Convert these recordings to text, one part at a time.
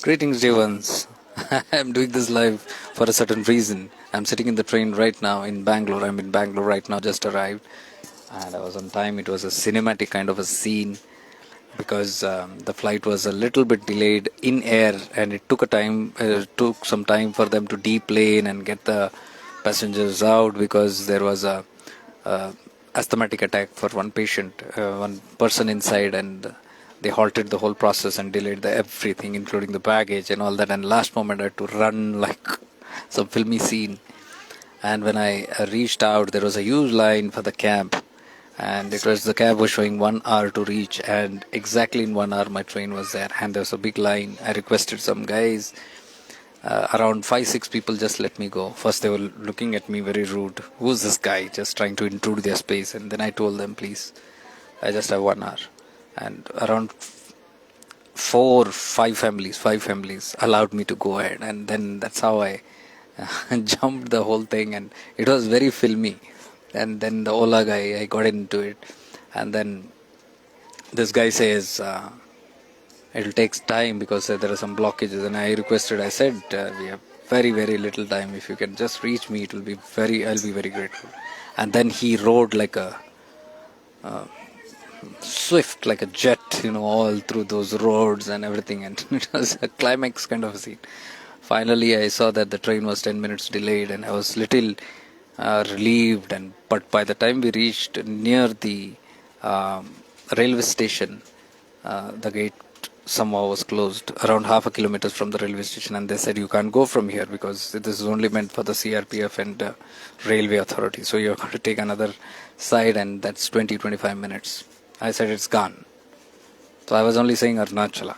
Greetings, dear ones. I'm doing this live for a certain reason. I'm sitting in the train right now in Bangalore. I'm in Bangalore right now, just arrived, and I was on time. It was a cinematic kind of a scene because the flight was a little bit delayed in air, and it took some time for them to deplane and get the passengers out because there was a asthmatic attack for one patient, one person inside, and they halted the whole process and delayed everything, including the baggage and all that. And last moment, I had to run like some filmy scene. And when I reached out, there was a huge line for the cab, and the cab was showing 1 hour to reach, and exactly in 1 hour my train was there, and there was a big line. I requested some guys, around 5-6 people just let me go. First they were looking at me very rude. Who's this guy just trying to intrude their space? And then I told them, please, I just have 1 hour. And around five families allowed me to go ahead, and then that's how I jumped the whole thing, and it was very filmy. And then the Ola guy, I got into it, and then this guy says it'll take time because there are some blockages, and I said we have very little time. If you can just reach me, I'll be very grateful. And then he rode like a swift, like a jet, all through those roads and everything, and it was a climax kind of a scene. Finally, I saw that the train was 10 minutes delayed, and I was little relieved. But by the time we reached near the railway station, the gate somehow was closed around half a kilometer from the railway station, and they said you can't go from here because this is only meant for the CRPF and railway authority. So you're going to take another side, and that's 20-25 minutes. I said it's gone. So I was only saying Arunachala.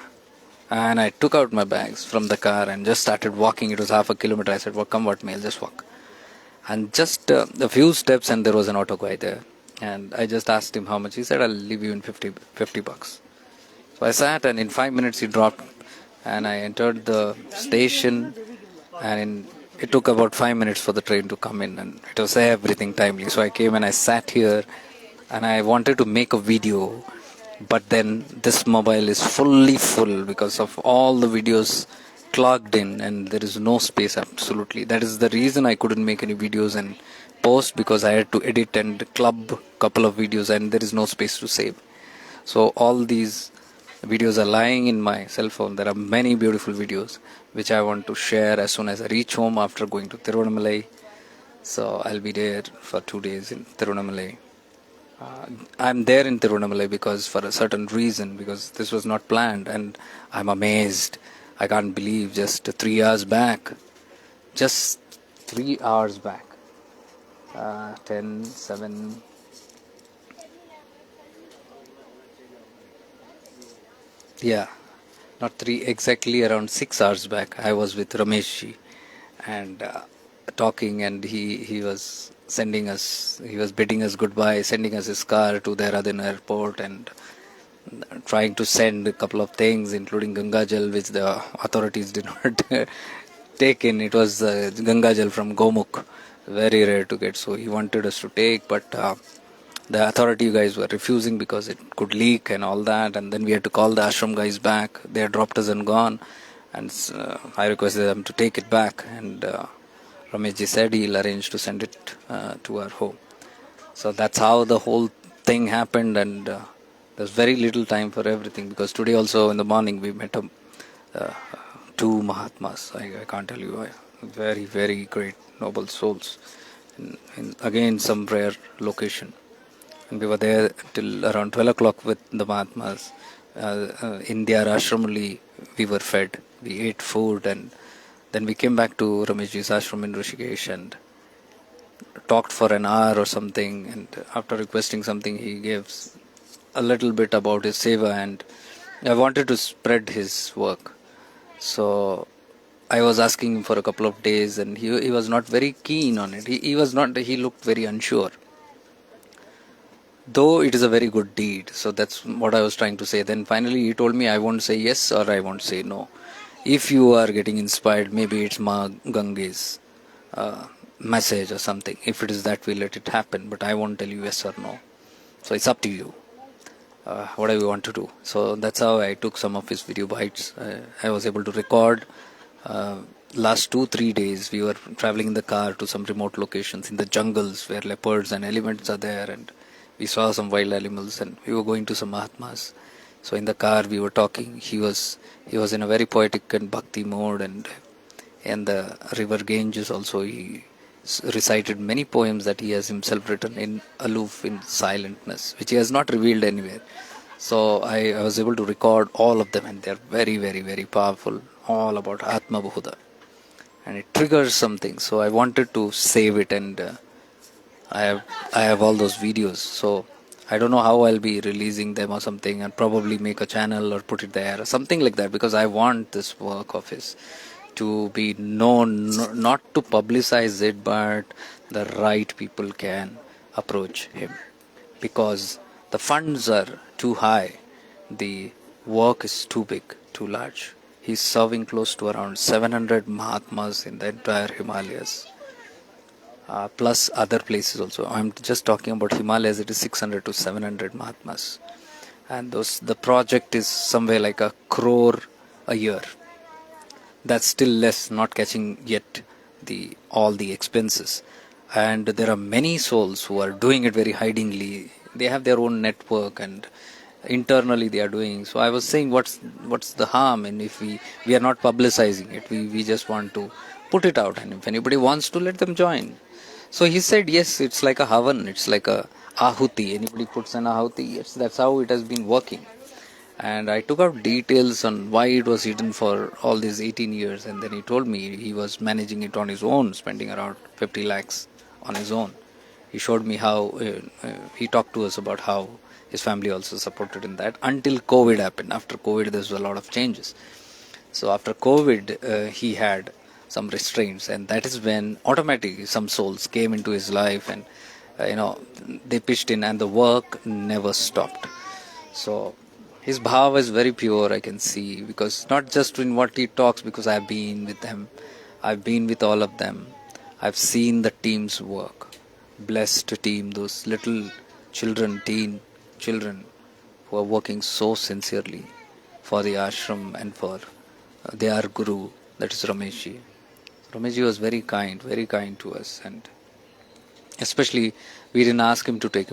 And I took out my bags from the car and just started walking. It was half a kilometer. I said, well, come what may, I'll just walk. And just a few steps, and there was an auto guy there. And I just asked him how much. He said, I'll leave you in 50 bucks. So I sat, and in 5 minutes he dropped. And I entered the station, and it took about 5 minutes for the train to come in. And it was everything timely. So I came and I sat here, and I wanted to make a video, but then this mobile is fully full because of all the videos clogged in, and there is no space absolutely. That is the reason I couldn't make any videos and post, because I had to edit and club couple of videos, and there is no space to save. So all these videos are lying in my cell phone. There are many beautiful videos which I want to share as soon as I reach home after going to Tiruvannamalai. So I'll be there for 2 days in Tiruvannamalai. I'm there in Tiruvannamalai because for a certain reason, because this was not planned, and I'm amazed. I can't believe just 3 hours back, 10, 7, yeah, not 3, exactly around 6 hours back, I was with Rameshji and talking, and he was he was bidding us goodbye, sending us his car to Dehradun airport, and trying to send a couple of things, including Gangajal, which the authorities did not take in. It was Gangajal from Gomukh, very rare to get, so he wanted us to take, but the authority guys were refusing because it could leak and all that, and then we had to call the ashram guys back. They had dropped us and gone, and I requested them to take it back, and Rameshji said he'll arrange to send it to our home. So that's how the whole thing happened, and there's very little time for everything, because today also in the morning we met two Mahatmas. I can't tell you, very great noble souls in again some rare location, and we were there till around 12 o'clock with the Mahatmas. In their ashram only we were fed. We ate food, and then we came back to Rameshji's ashram in Rishikesh and talked for an hour or something, and after requesting something he gives a little bit about his seva, and I wanted to spread his work. So I was asking him for a couple of days, and he was not very keen on it. He looked very unsure. Though it is a very good deed, so that's what I was trying to say. Then finally he told me, I won't say yes or I won't say no. If you are getting inspired, maybe it's Ma Gange's message or something. If it is that way, let it happen, but I won't tell you yes or no. So it's up to you. whatever you want to do. So that's how I took some of his video bites. I was able to record. Uh, Last 2-3 days, we were traveling in the car to some remote locations in the jungles where leopards and elephants are there, and we saw some wild animals, and we were going to some Mahatmas. So in the car, we were talking. He was in a very poetic and bhakti mode, and the river Ganges also he recited many poems that he has himself written in aloof in silentness, which he has not revealed anywhere. So I was able to record all of them, and they're very, very, very powerful, all about Atma Buddha, and it triggers something. So I wanted to save it, and I have I have all those videos. So I don't know how I'll be releasing them or something, and probably make a channel or put it there or something like that, because I want this work of his to be known, not to publicize it, but the right people can approach him, because the funds are too high, the work is too big, too large. He's serving close to around 700 Mahatmas in the entire Himalayas, plus other places also. I'm just talking about Himalayas, it is 600 to 700 Mahatmas. And the project is somewhere like 1 crore a year. That's still less, not catching yet all the expenses. And there are many souls who are doing it very hidingly. They have their own network, and internally they are doing. So I was saying, what's the harm? And if we are not publicizing it, we just want to put it out, and if anybody wants to, let them join. So he said, yes, it's like a havan, it's like a ahuti. Anybody puts an ahuti, yes, that's how it has been working. And I took out details on why it was hidden for all these 18 years, and then he told me he was managing it on his own, spending around 50 lakhs on his own. He showed me how he talked to us about how his family also supported in that until COVID happened. After COVID, there was a lot of changes. So after COVID, he had some restraints, and that is when automatically some souls came into his life, and they pitched in, and the work never stopped. So his bhava is very pure, I can see, because not just in what he talks, because I've been with them, I've been with all of them, I've seen the team's work. Blessed team, those little children, teen children, who are working so sincerely for the ashram and for their guru, that is Rameshji. Rameshji was very kind to us, and especially we didn't ask him to take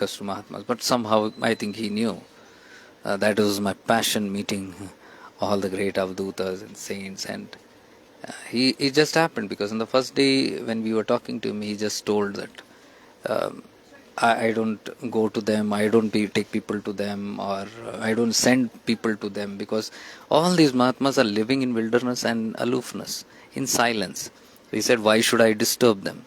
us to Mahatmas, but somehow I think he knew that was my passion, meeting all the great avdutas and saints, and it just happened because on the first day when we were talking to him, he just told that I don't go to them, I don't take people to them, or I don't send people to them, because all these Mahatmas are living in wilderness and aloofness, in silence. So he said, why should I disturb them?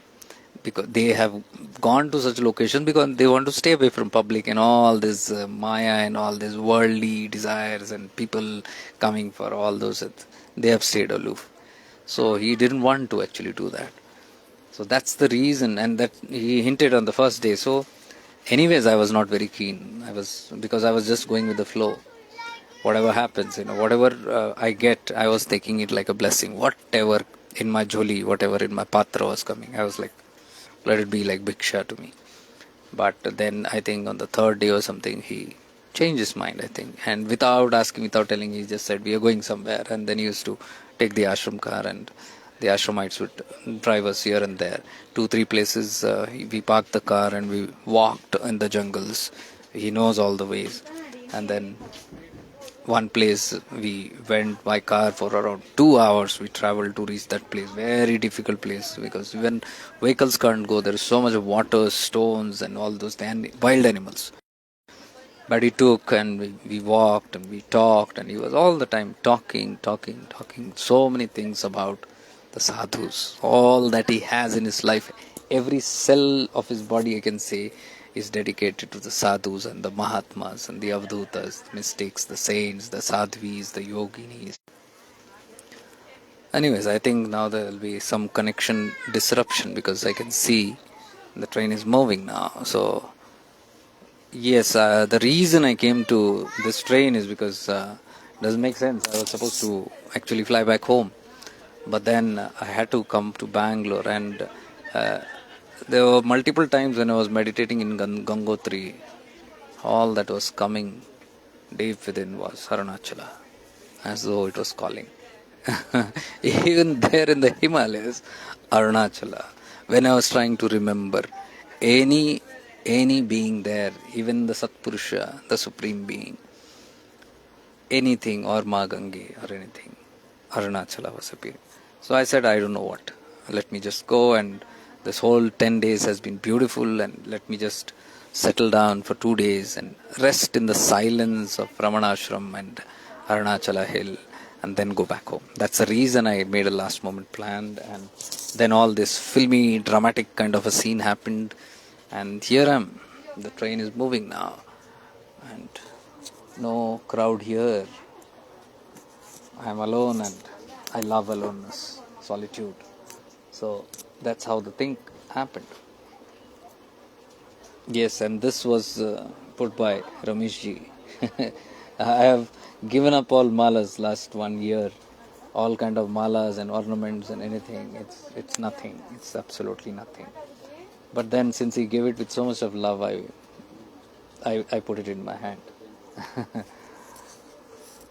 Because they have gone to such locations because they want to stay away from public and all this Maya and all these worldly desires and people coming for all those. They have stayed aloof. So he didn't want to actually do that. So that's the reason, and that he hinted on the first day. So anyways, I was not very keen. Because I was just going with the flow. Whatever happens, whatever I get, I was taking it like a blessing. Whatever in my joli, whatever in my patra was coming, I was like, let it be like bhiksha to me. But then I think on the third day or something, he changed his mind, I think. And without asking, without telling, he just said, we are going somewhere. And then he used to take the ashram car, and the ashramites would drive us here and there. 2-3 places, we parked the car and we walked in the jungles. He knows all the ways. And then one place we went by car for around 2 hours. We traveled to reach that place. Very difficult place, because even vehicles can't go. There is so much of water, stones, and all those wild animals. But he took, and we walked and we talked, and he was all the time talking. So many things about the sadhus, all that he has in his life. Every cell of his body, I can say, is dedicated to the sadhus and the mahatmas and the avdutas, the mystics, the saints, the sadhvis, the yoginis. Anyways, I think now there will be some connection disruption, because I can see the train is moving now. So yes, the reason I came to this train is because it doesn't make sense. I was supposed to actually fly back home, but then I had to come to Bangalore, and there were multiple times when I was meditating in Gangotri all that was coming deep within was Arunachala, as though it was calling. Even there in the Himalayas, Arunachala, when I was trying to remember any any being there, even the Satpurusha, the Supreme Being, anything, or Ma Gange or anything, Arunachala was appearing. So I said, I don't know what. Let me just go, and this whole 10 days has been beautiful, and let me just settle down for 2 days and rest in the silence of Ramanashram and Arunachala Hill, and then go back home. That's the reason I made a last moment plan, and then all this filmy, dramatic kind of a scene happened, and here I am. The train is moving now, and no crowd here. I am alone, and I love aloneness, solitude. So that's how the thing happened. Yes, and this was put by Rameshji. I have given up all malas last 1 year, all kind of malas and ornaments and anything. It's nothing. It's absolutely nothing. But then, since he gave it with so much of love, I put it in my hand.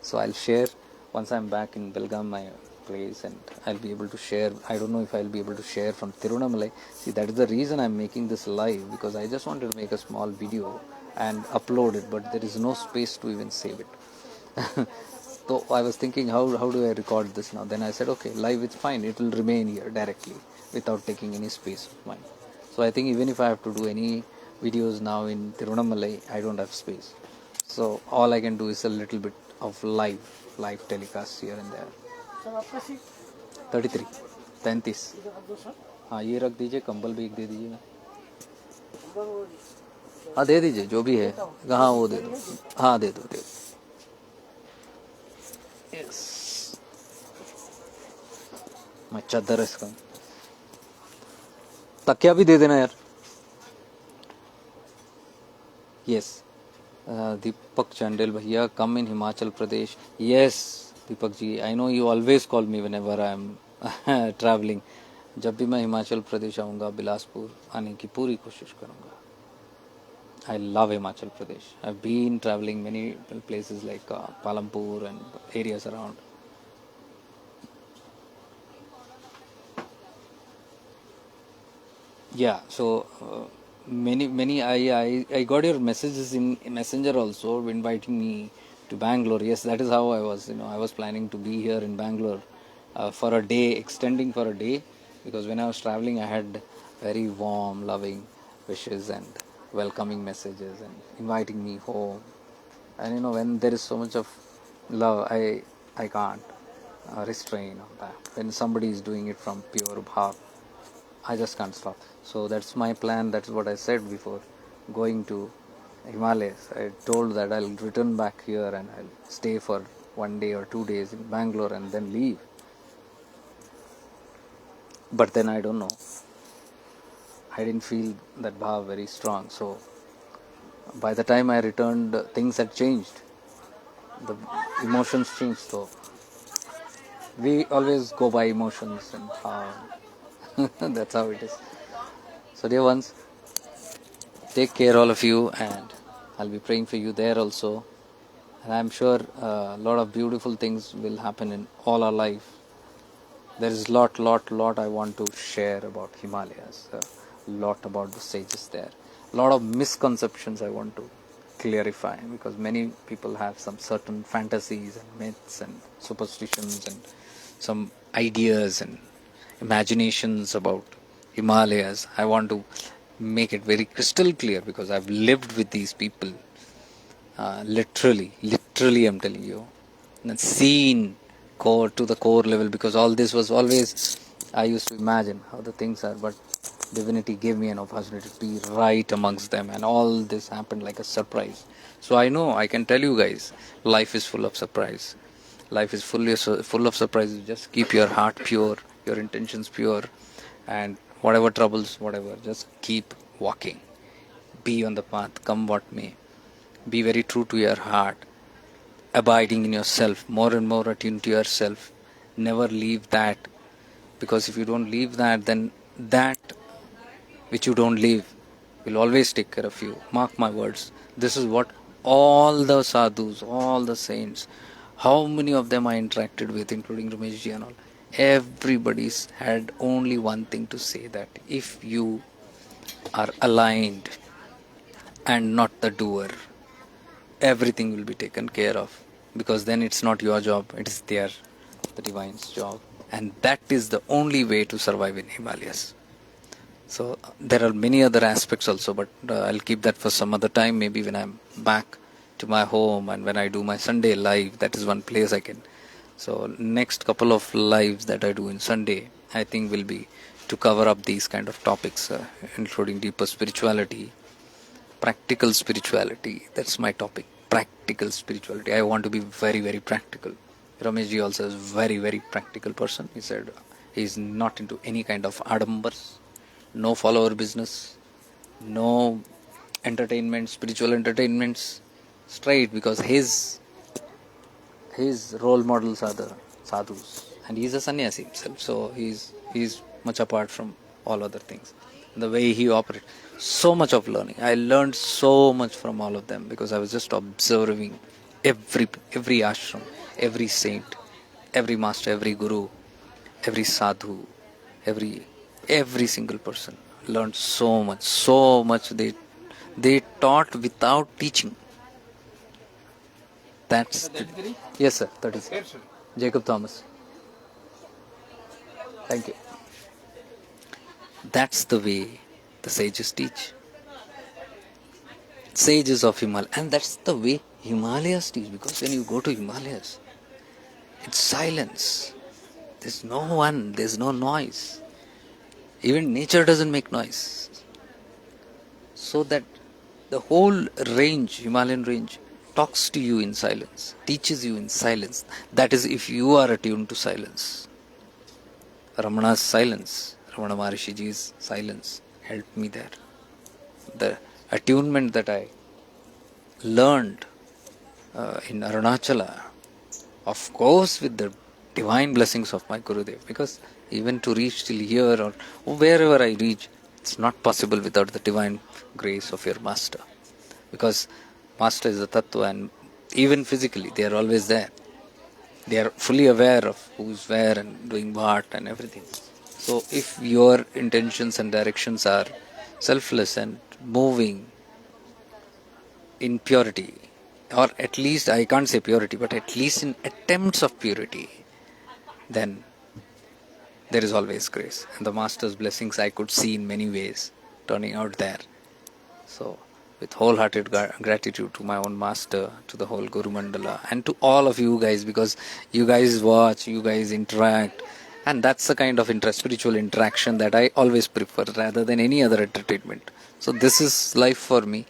So I'll share once I'm back in Belgaum, my place, and I'll be able to share. I don't know if I'll be able to share from Tiruvannamalai. See, that is the reason I'm making this live, because I just wanted to make a small video and upload it, but there is no space to even save it. So I was thinking, how do I record this now? Then I said, okay, live it's fine. It will remain here directly without taking any space of mine. So I think even if I have to do any videos now in Tiruvannamalai, I don't have space. So all I can do is a little bit of live telecast here and there. 33 33 हाँ ये रख दीजिए, कंबल भी एक दे दीजिए. हाँ दे दीजिए, जो भी है. हाँ वो दे दो. हाँ दे दो. यस, मैं चादर है इसका. तकिया भी दे देना यार. Yes, Deepak Chandel bhaiya, come in Himachal Pradesh. Yes, Deepak ji, I know you always call me whenever I am traveling. जब भी मैं हिमाचल प्रदेश आऊँगा, बिलासपुर आने की पूरी कोशिश करूँगा. I love Himachal Pradesh. I've been traveling many places like Palampur and areas around. Yeah, so many I got your messages in Messenger also inviting me to Bangalore. Yes, that is how I was. I was planning to be here in Bangalore for a day, extending for a day, because when I was traveling, I had very warm, loving wishes and welcoming messages and inviting me home. And when there is so much of love, I can't restrain on that. When somebody is doing it from pure heart, I just can't stop. So that's my plan. That's what I said before going to Himalayas. I told that I'll return back here and I'll stay for 1 day or 2 days in Bangalore and then leave. But then I don't know. I didn't feel that bhav very strong. So by the time I returned, things had changed. The emotions changed. So we always go by emotions and how. That's how it is. So dear ones, take care all of you, and I'll be praying for you there also. And I'm sure a lot of beautiful things will happen in all our life. There is lot I want to share about Himalayas, a lot about the sages there, a lot of misconceptions I want to clarify, because many people have some certain fantasies and myths and superstitions and some ideas and imaginations about Himalayas. I want to make it very crystal clear, because I've lived with these people literally I'm telling you, and seen core to the core level, because all this was always, I used to imagine how the things are, but divinity gave me an opportunity to be right amongst them, and all this happened like a surprise. So I know, I can tell you guys, life is full of surprise. Life is full of surprises. Just keep your heart pure, your intentions pure, and whatever troubles, whatever, just keep walking. Be on the path, come what may. Be very true to your heart, abiding in yourself, more and more attuned to yourself. Never leave that, because if you don't leave that, then that which you don't leave will always take care of you. Mark my words. This is what all the sadhus, all the saints, how many of them I interacted with, including Rameshji and all, everybody's had only one thing to say, that if you are aligned and not the doer, everything will be taken care of, because then it's not your job, it is the divine's job, and that is the only way to survive in Himalayas. So there are many other aspects also, but I'll keep that for some other time. Maybe when I'm back to my home and when I do my Sunday live, that is one place I can. So next couple of lives that I do in Sunday, I think will be to cover up these kind of topics, including deeper spirituality, practical spirituality. That's my topic. Practical spirituality. I want to be very, very practical. Rameshji also is very, very practical person. He said he's not into any kind of adambars, no follower business, no entertainment, spiritual entertainments, straight, because his role models are the sadhus, and he's a sannyasi himself, so he's much apart from all other things. The way he operates, so much of learning. I learned so much from all of them, because I was just observing every ashram, every saint, every master, every guru, every sadhu, every single person. Learned so much. They taught without teaching. That's yes, sir. 36. Jacob Thomas. Thank you. That's the way the sages teach. Sages of Himalaya, and that's the way Himalayas teach. Because when you go to Himalayas, it's silence. There's no one. There's no noise. Even nature doesn't make noise. So that the whole range, Himalayan range, talks to you in silence, teaches you in silence. That is, if you are attuned to silence. Ramana's silence, Ramana Maharishiji's silence helped me there. The attunement that I learned in Arunachala, of course with the divine blessings of my Gurudev, because even to reach till here or wherever I reach, it's not possible without the divine grace of your master, because master is the tattva, and even physically they are always there. They are fully aware of who's where and doing what and everything. So if your intentions and directions are selfless and moving in purity, or at least, I can't say purity, but at least in attempts of purity, then there is always grace. And the master's blessings I could see in many ways turning out there. So with wholehearted gratitude to my own master, to the whole Guru Mandala, and to all of you guys, because you guys watch, you guys interact, and that's the kind of spiritual interaction that I always prefer rather than any other entertainment. So this is life for me.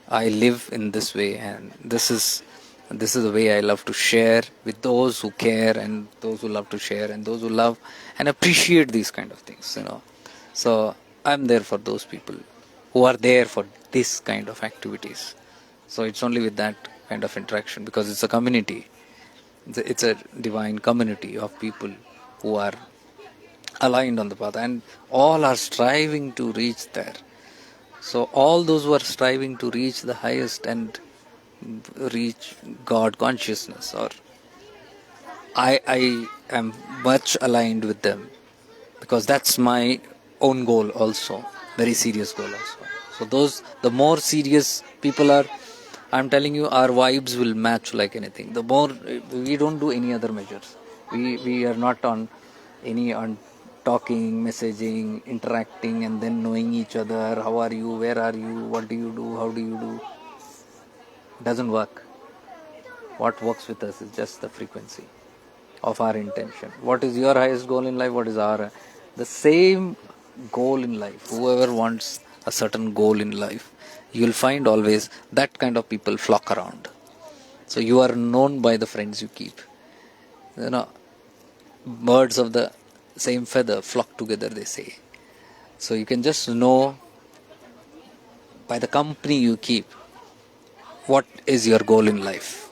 I live in this way, and this is the way I love to share with those who care, and those who love to share, and those who love and appreciate these kind of things, So I'm there for those people who are there for this kind of activities. So it's only with that kind of interaction, because it's a community. It's a divine community of people who are aligned on the path, and all are striving to reach there. So all those who are striving to reach the highest and reach God consciousness, or I am much aligned with them, because that's my own goal also, very serious goal also. So the more serious people are, I'm telling you, our vibes will match like anything. The more, we don't do any other measures. We are not on talking, messaging, interacting, and then knowing each other. How are you? Where are you? What do you do? How do you do? Doesn't work. What works with us is just the frequency of our intention. What is your highest goal in life? What is the same goal in life? Whoever wants a certain goal in life, you will find always that kind of people flock around. So you are known by the friends you keep. Birds of the same feather flock together, they say. So you can just know by the company you keep what is your goal in life.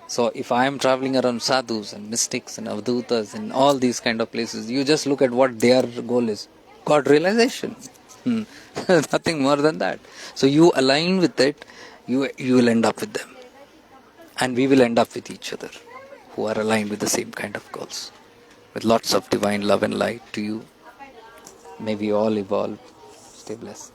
So if I am traveling around sadhus and mystics and avdutas and all these kind of places, you just look at what their goal is. God realization. Nothing more than that. So you align with it, you will end up with them, and we will end up with each other, who are aligned with the same kind of goals. With lots of divine love and light to you. May we all evolve. Stay blessed.